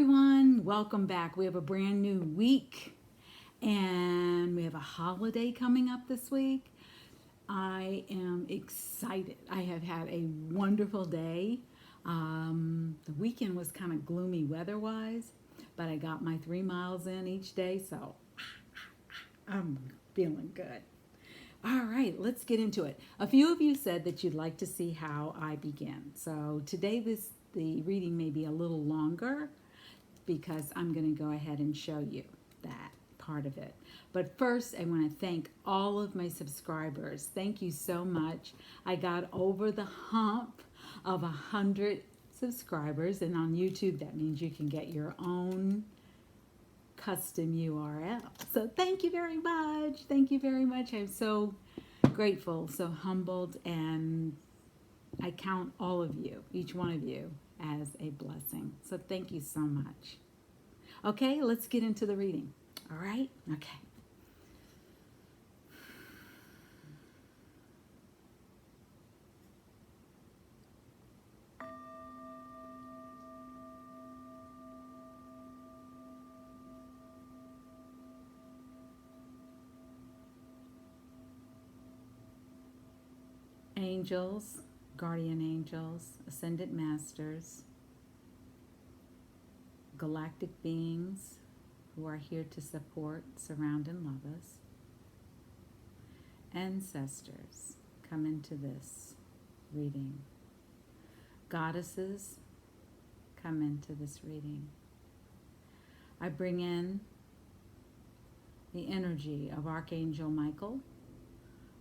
everyone, welcome back. We have a brand new week and we have a holiday coming up this week. I am excited. I have had a wonderful day. The weekend was kind of gloomy weather wise, but I got my 3 miles in each day, so I'm feeling good. All right, let's get into it. A few of you said that you'd like to see how I begin. So today the reading may be a little longer because I'm going to go ahead and show you that part of it. But first, I want to thank all of my subscribers. Thank you so much. I got over the hump of 100 subscribers, and on YouTube, that means you can get your own custom URL. So thank you very much. Thank you very much. I'm so grateful, so humbled, and I count all of you, each one of you, as a blessing. So thank you so much. Okay, let's get into the reading. All right? Okay. Angels, guardian angels, ascended masters, galactic beings who are here to support, surround, and love us. Ancestors, come into this reading. Goddesses, come into this reading. I bring in the energy of Archangel Michael,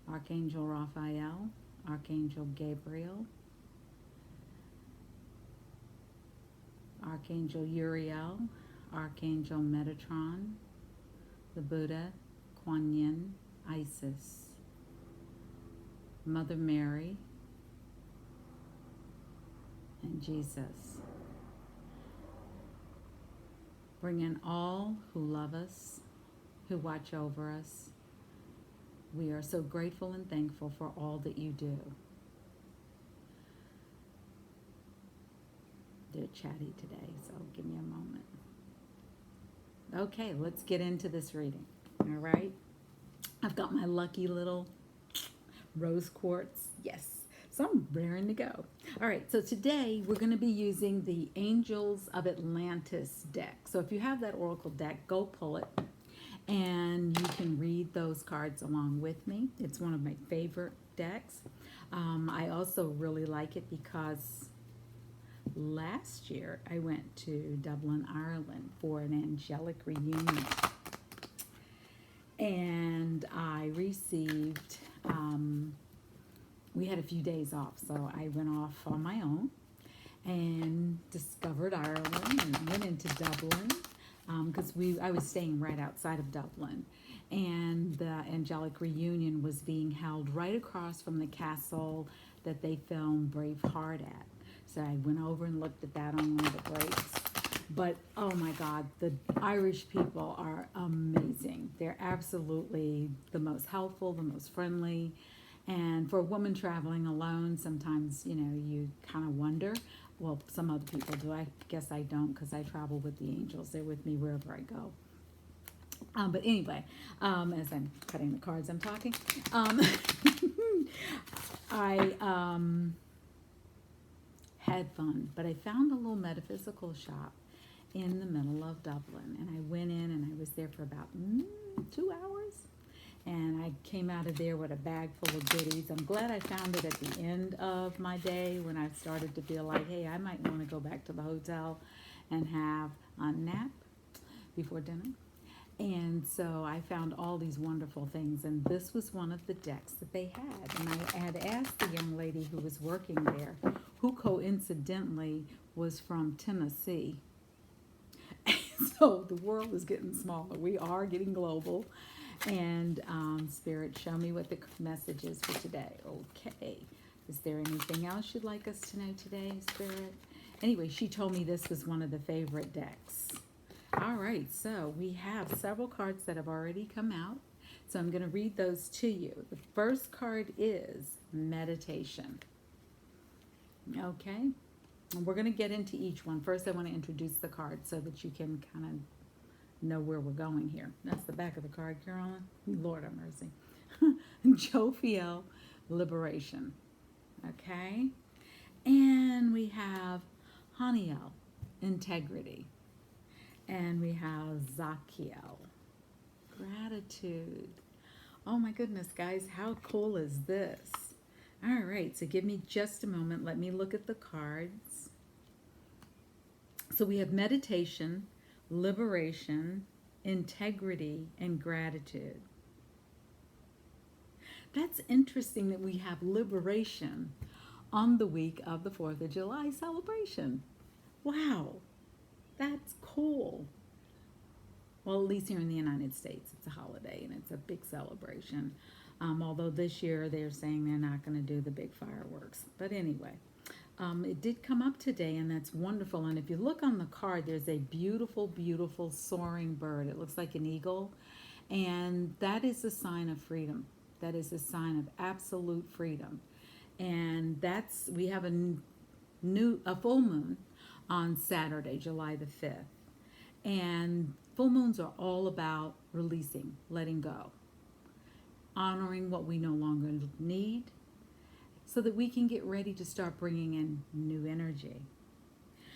Archangel Raphael, Archangel Gabriel, Archangel Uriel, Archangel Metatron, the Buddha, Kuan Yin, Isis, Mother Mary, and Jesus. Bring in all who love us, who watch over us. We are so grateful and thankful for all that you do. They're chatty today, so give me a moment. Okay, let's get into this reading. All right. I've got my lucky little rose quartz. Yes. So I'm raring to go. All right, so today we're going to be using the Angels of Atlantis deck. So if you have that Oracle deck, go pull it. And you can read those cards along with me. It's one of my favorite decks. I also really like it because last year I went to Dublin, Ireland for an angelic reunion. And I received, we had a few days off, so I went off on my own and discovered Ireland and went into Dublin. Because I was staying right outside of Dublin, and the angelic reunion was being held right across from the castle that they filmed Braveheart at. So I went over and looked at that on one of the breaks. But oh my God, the Irish people are amazing. They're absolutely the most helpful, the most friendly. And for a woman traveling alone, sometimes, you kind of wonder. Well, some other people do. I guess I don't because I travel with the angels. They're with me wherever I go. But anyway, as I'm cutting the cards, I'm talking. I had fun, but I found a little metaphysical shop in the middle of Dublin. And I went in and I was there for about 2 hours. And I came out of there with a bag full of goodies. I'm glad I found it at the end of my day when I started to feel like, hey, I might want to go back to the hotel and have a nap before dinner. And so I found all these wonderful things. And this was one of the decks that they had. And I had asked the young lady who was working there, who coincidentally was from Tennessee. So the world is getting smaller. We are getting global. And Spirit, show me what the message is for today. Okay. Is there anything else you'd like us to know today, Spirit? Anyway, she told me this was one of the favorite decks. All right. So we have several cards that have already come out. So I'm going to read those to you. The first card is meditation. Okay. And we're going to get into each one. First, I want to introduce the card so that you can kind of know where we're going here. That's the back of the card, Carolyn. Lord have mercy. Jophiel, liberation. Okay? And we have Haniel, integrity. And we have Zachiel, gratitude. Oh my goodness, guys, how cool is this? All right, so give me just a moment. Let me look at the cards. So we have meditation, liberation, integrity, and gratitude. That's interesting that we have liberation on the week of the 4th of July celebration. Wow, that's cool. Well, at least here in the United States, it's a holiday and it's a big celebration. Although this year they're saying they're not going to do the big fireworks. But anyway, it did come up today, and that's wonderful. And if you look on the card, there's a beautiful, beautiful soaring bird. It looks like an eagle, and that is a sign of freedom. That is a sign of absolute freedom. And we have a full moon on Saturday, July the 5th. And full moons are all about releasing, letting go, honoring what we no longer need, so that we can get ready to start bringing in new energy.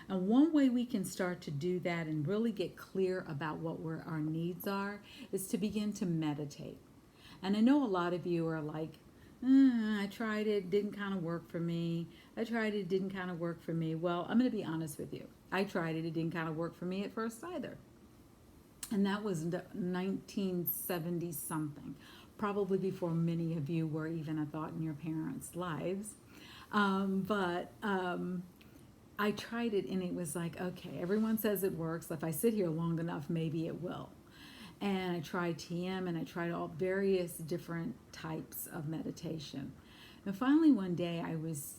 And one way we can start to do that and really get clear about what our needs are is to begin to meditate. And I know a lot of you are like, I tried it, didn't kind of work for me. I tried it, didn't kind of work for me. Well, I'm going to be honest with you. I tried it, it didn't kind of work for me at first either. And that was 1970 something, probably before many of you were even a thought in your parents' lives. But I tried it, and it was like, okay, everyone says it works. If I sit here long enough, maybe it will. And I tried TM, and I tried all various different types of meditation. And finally one day I was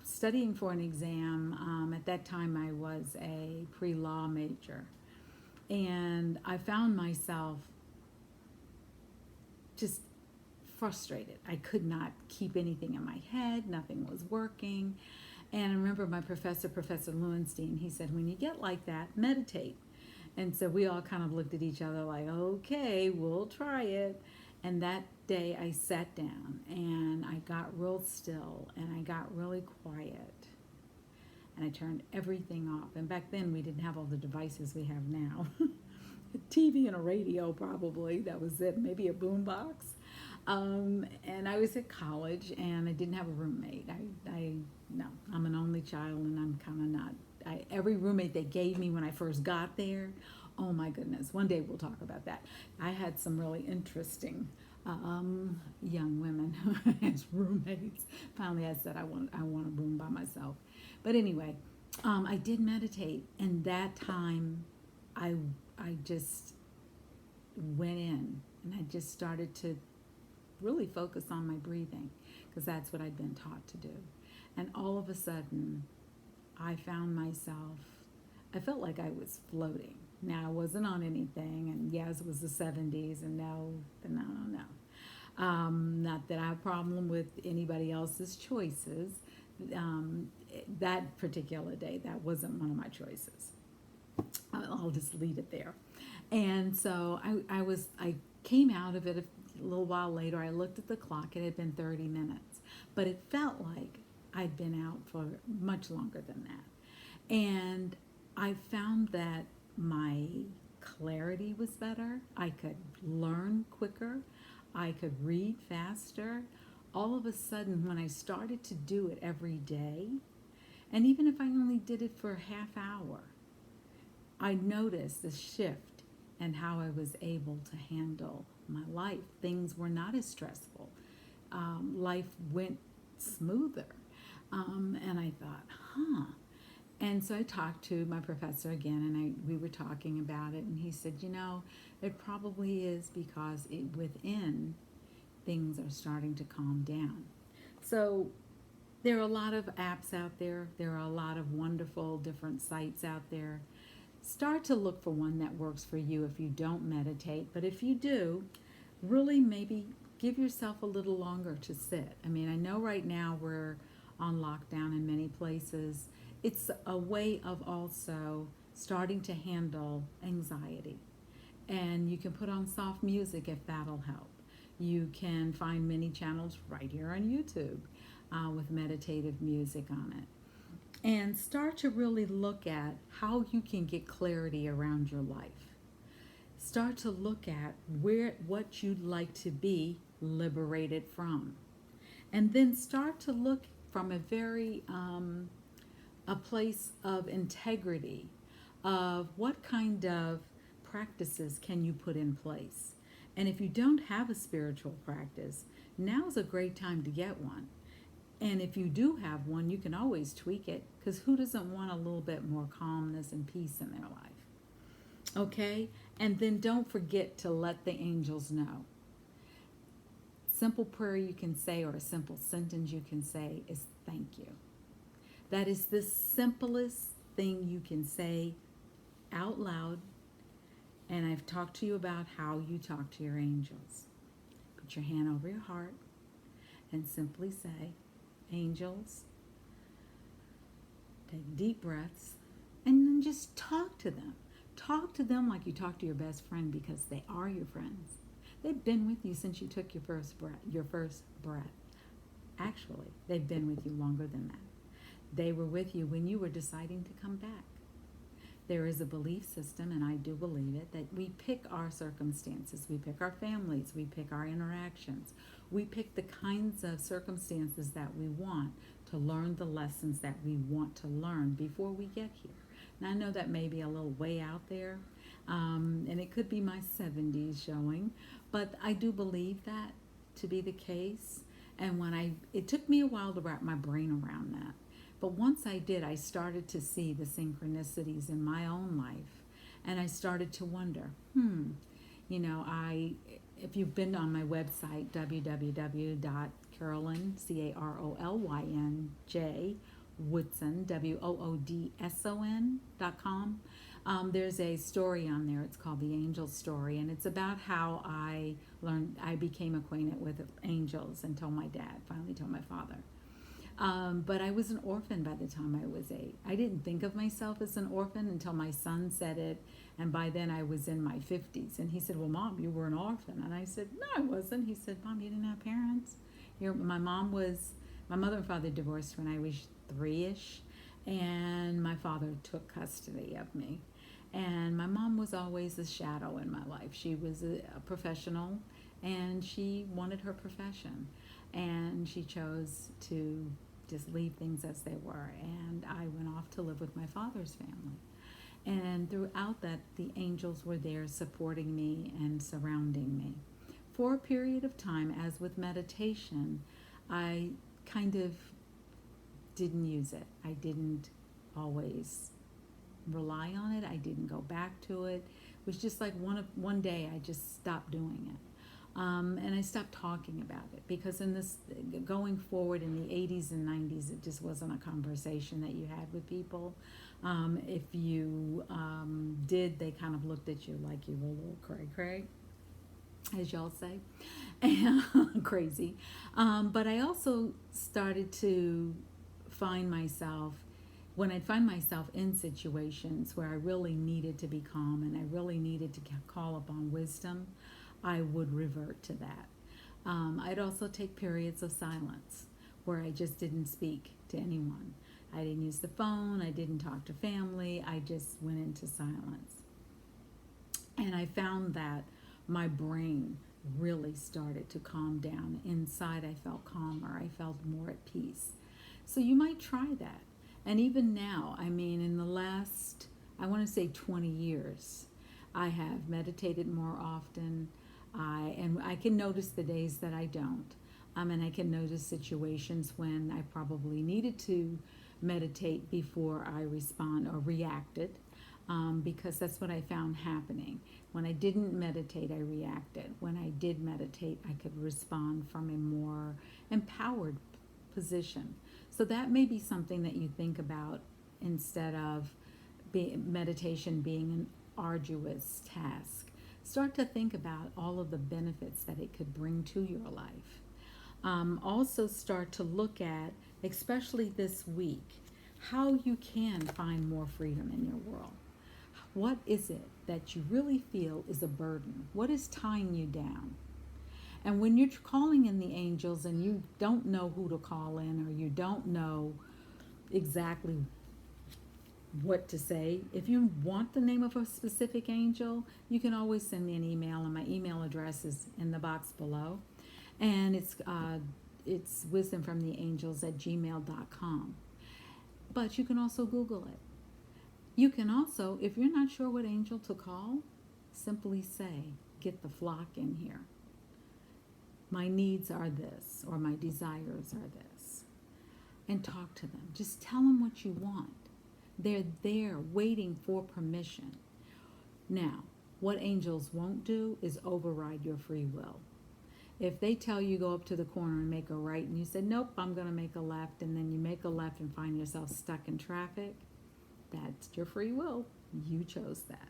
studying for an exam. At that time I was a pre-law major. And I found myself just frustrated. I could not keep anything in my head. Nothing was working. And I remember my professor, Professor Lewenstein, he said, when you get like that, meditate. And so we all kind of looked at each other like, okay, we'll try it. And that day I sat down and I got real still and I got really quiet. And I turned everything off. And back then we didn't have all the devices we have now. A TV and a radio probably, that was it, maybe a boombox. And I was at college and I didn't have a roommate. No, I'm an only child and I'm kind of not. Every roommate they gave me when I first got there, oh my goodness, one day we'll talk about that. I had some really interesting young women as roommates. Finally I said I want a room by myself. But anyway, I did meditate, and that time I just went in and I just started to really focus on my breathing, because that's what I'd been taught to do. And all of a sudden I found myself, I felt like I was floating. Now I wasn't on anything, and yes, it was the 70s, and no. Not that I have a problem with anybody else's choices. That particular day, that wasn't one of my choices. I'll just leave it there. And so I came out of it a little while later. I looked at the clock. It had been 30 minutes, but it felt like I'd been out for much longer than that. And I found that my clarity was better. I could learn quicker. I could read faster. All of a sudden, when I started to do it every day, and even if I only did it for a half hour, I noticed the shift in how I was able to handle my life. Things were not as stressful. Life went smoother. And I thought, And so I talked to my professor again, and we were talking about it, and he said, it probably is because within things are starting to calm down. So there are a lot of apps out there. There are a lot of wonderful different sites out there. Start to look for one that works for you if you don't meditate. But if you do, really maybe give yourself a little longer to sit. I mean, I know right now we're on lockdown in many places. it's a way of also starting to handle anxiety. And you can put on soft music if that'll help. You can find many channels right here on YouTube with meditative music on it. And start to really look at how you can get clarity around your life. Start to look at what you'd like to be liberated from. And then start to look from a place of integrity of what kind of practices can you put in place. And if you don't have a spiritual practice, now's a great time to get one. And if you do have one, you can always tweak it, because who doesn't want a little bit more calmness and peace in their life? Okay? And then don't forget to let the angels know. Simple prayer you can say, or a simple sentence you can say, is thank you. That is the simplest thing you can say out loud. And I've talked to you about how you talk to your angels. Put your hand over your heart and simply say, angels, take deep breaths, and then just talk to them. Talk to them like you talk to your best friend, because they are your friends. They've been with you since you took your first breath. Actually, they've been with you longer than that. They were with you when you were deciding to come back. There is a belief system, and I do believe it, that we pick our circumstances, we pick our families, we pick our interactions, we pick the kinds of circumstances that we want to learn the lessons that we want to learn before we get here. And I know that may be a little way out there, and it could be my 70s showing, but I do believe that to be the case. And it took me a while to wrap my brain around that. But once I did, I started to see the synchronicities in my own life. And I started to wonder, if you've been on my website, www.carolyn, CarolynJ, Woodson, WOODSON.com. There's a story on there. It's called The Angel Story, and it's about how I became acquainted with angels until my dad finally told my father. But I was an orphan by the time I was 8. I didn't think of myself as an orphan until my son said it, and by then I was in my 50s. And he said, well, Mom, you were an orphan. And I said, no, I wasn't. He said, Mom, you didn't have parents? My mother and father divorced when I was 3-ish, and my father took custody of me. And my mom was always a shadow in my life. She was a professional, and she wanted her profession. And she chose to just leave things as they were. And I went off to live with my father's family. And throughout that, the angels were there supporting me and surrounding me. For a period of time, as with meditation, I kind of didn't use it. I didn't always rely on it. I didn't go back to it. It was just like one day I just stopped doing it. And I stopped talking about it, because going forward in the 80s and 90s, it just wasn't a conversation that you had with people. If you did, they kind of looked at you like you were a little cray-cray, as y'all say, crazy. But I also started to find myself, when I'd find myself in situations where I really needed to be calm and I really needed to call upon wisdom, I would revert to that. I'd also take periods of silence where I just didn't speak to anyone. I didn't use the phone. I didn't talk to family. I just went into silence. And I found that my brain really started to calm down. Inside, I felt calmer. I felt more at peace. So you might try that. And even now, in the last, I want to say 20 years, I have meditated more often. And I can notice the days that I don't. And I can notice situations when I probably needed to meditate before I respond or reacted, because that's what I found happening. When I didn't meditate, I reacted. When I did meditate, I could respond from a more empowered position. So that may be something that you think about, instead of meditation being an arduous task. Start to think about all of the benefits that it could bring to your life. Also start to look at, especially this week, how you can find more freedom in your world. What is it that you really feel is a burden? What is tying you down? And when you're calling in the angels and you don't know who to call in, or you don't know exactly what to say, if you want the name of a specific angel, you can always send me an email, and my email address is in the box below. And it's wisdomfromtheangels@gmail.com. But you can also Google it. You can also, if you're not sure what angel to call, simply say, get the flock in here. My needs are this, or my desires are this. And talk to them. Just tell them what you want. They're there waiting for permission. Now, what angels won't do is override your free will. If they tell you go up to the corner and make a right, and you say, nope, I'm going to make a left, and then you make a left and find yourself stuck in traffic, that's your free will. You chose that.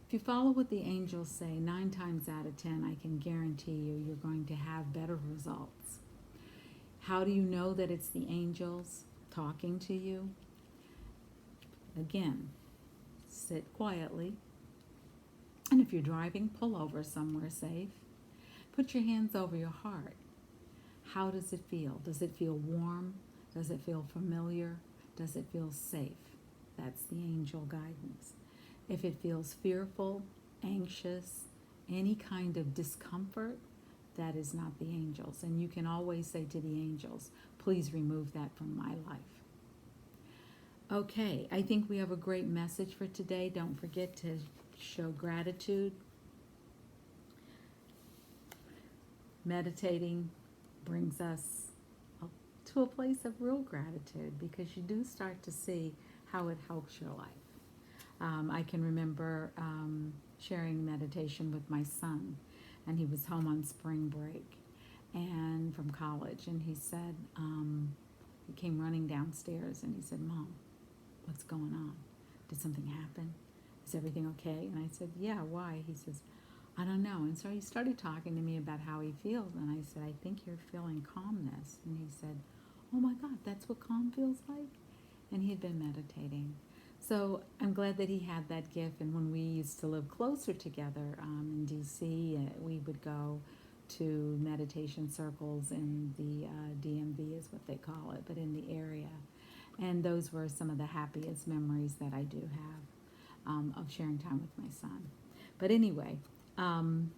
If you follow what the angels say, 9 times out of 10, I can guarantee you're going to have better results. How do you know that it's the angels talking to you? Again, sit quietly. And if you're driving, pull over somewhere safe. Put your hands over your heart. How does it feel? Does it feel warm? Does it feel familiar? Does it feel safe? That's the angel guidance. If it feels fearful, anxious, any kind of discomfort, that is not the angels. And you can always say to the angels, please remove that from my life. Okay, I think we have a great message for today. Don't forget to show gratitude. Meditating brings us to a place of real gratitude, because you do start to see how it helps your life. I can remember sharing meditation with my son, and he was home on spring break and from college, and he said, he came running downstairs and he said, Mom, what's going on? Did something happen? Is everything okay? And I said, yeah, why? He says, I don't know. And so he started talking to me about how he feels, and I said, I think you're feeling calmness. And he said, oh my God, that's what calm feels like? And he had been meditating. So I'm glad that he had that gift. And when we used to live closer together in D.C., we would go to meditation circles in the DMV is what they call it, but in the area. And those were some of the happiest memories that I do have of sharing time with my son. But anyway, and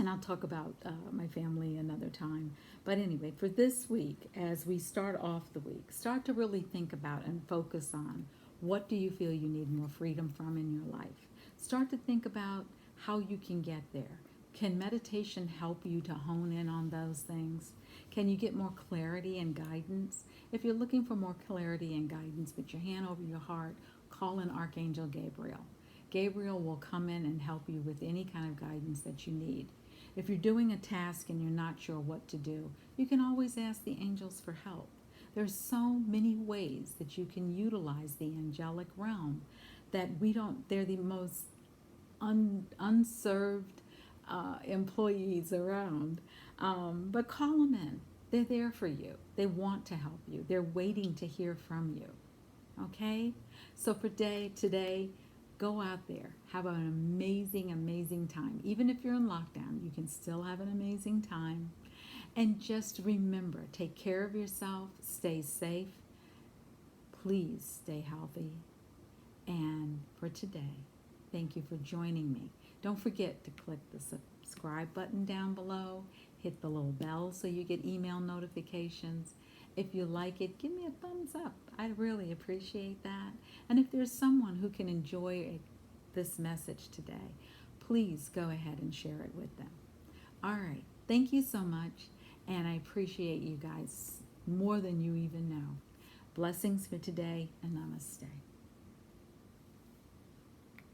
I'll talk about my family another time. But anyway, for this week, as we start off the week, start to really think about and focus on, what do you feel you need more freedom from in your life? Start to think about how you can get there. Can meditation help you to hone in on those things? Can you get more clarity and guidance? If you're looking for more clarity and guidance, put your hand over your heart, call in Archangel Gabriel. Gabriel will come in and help you with any kind of guidance that you need. If you're doing a task and you're not sure what to do, you can always ask the angels for help. There's so many ways that you can utilize the angelic realm that they're the most unserved employees around. But call them in. They're there for you. They want to help you. They're waiting to hear from you. Okay? So for today, go out there. Have an amazing, amazing time. Even if you're in lockdown, you can still have an amazing time. And just remember, take care of yourself, stay safe, please stay healthy. And for today, thank you for joining me. Don't forget to click the subscribe button down below, hit the little bell so you get email notifications. If you like it, give me a thumbs up. I really appreciate that. And if there's someone who can enjoy this message today, please go ahead and share it with them. All right. Thank you so much. And I appreciate you guys more than you even know. Blessings for today, and namaste.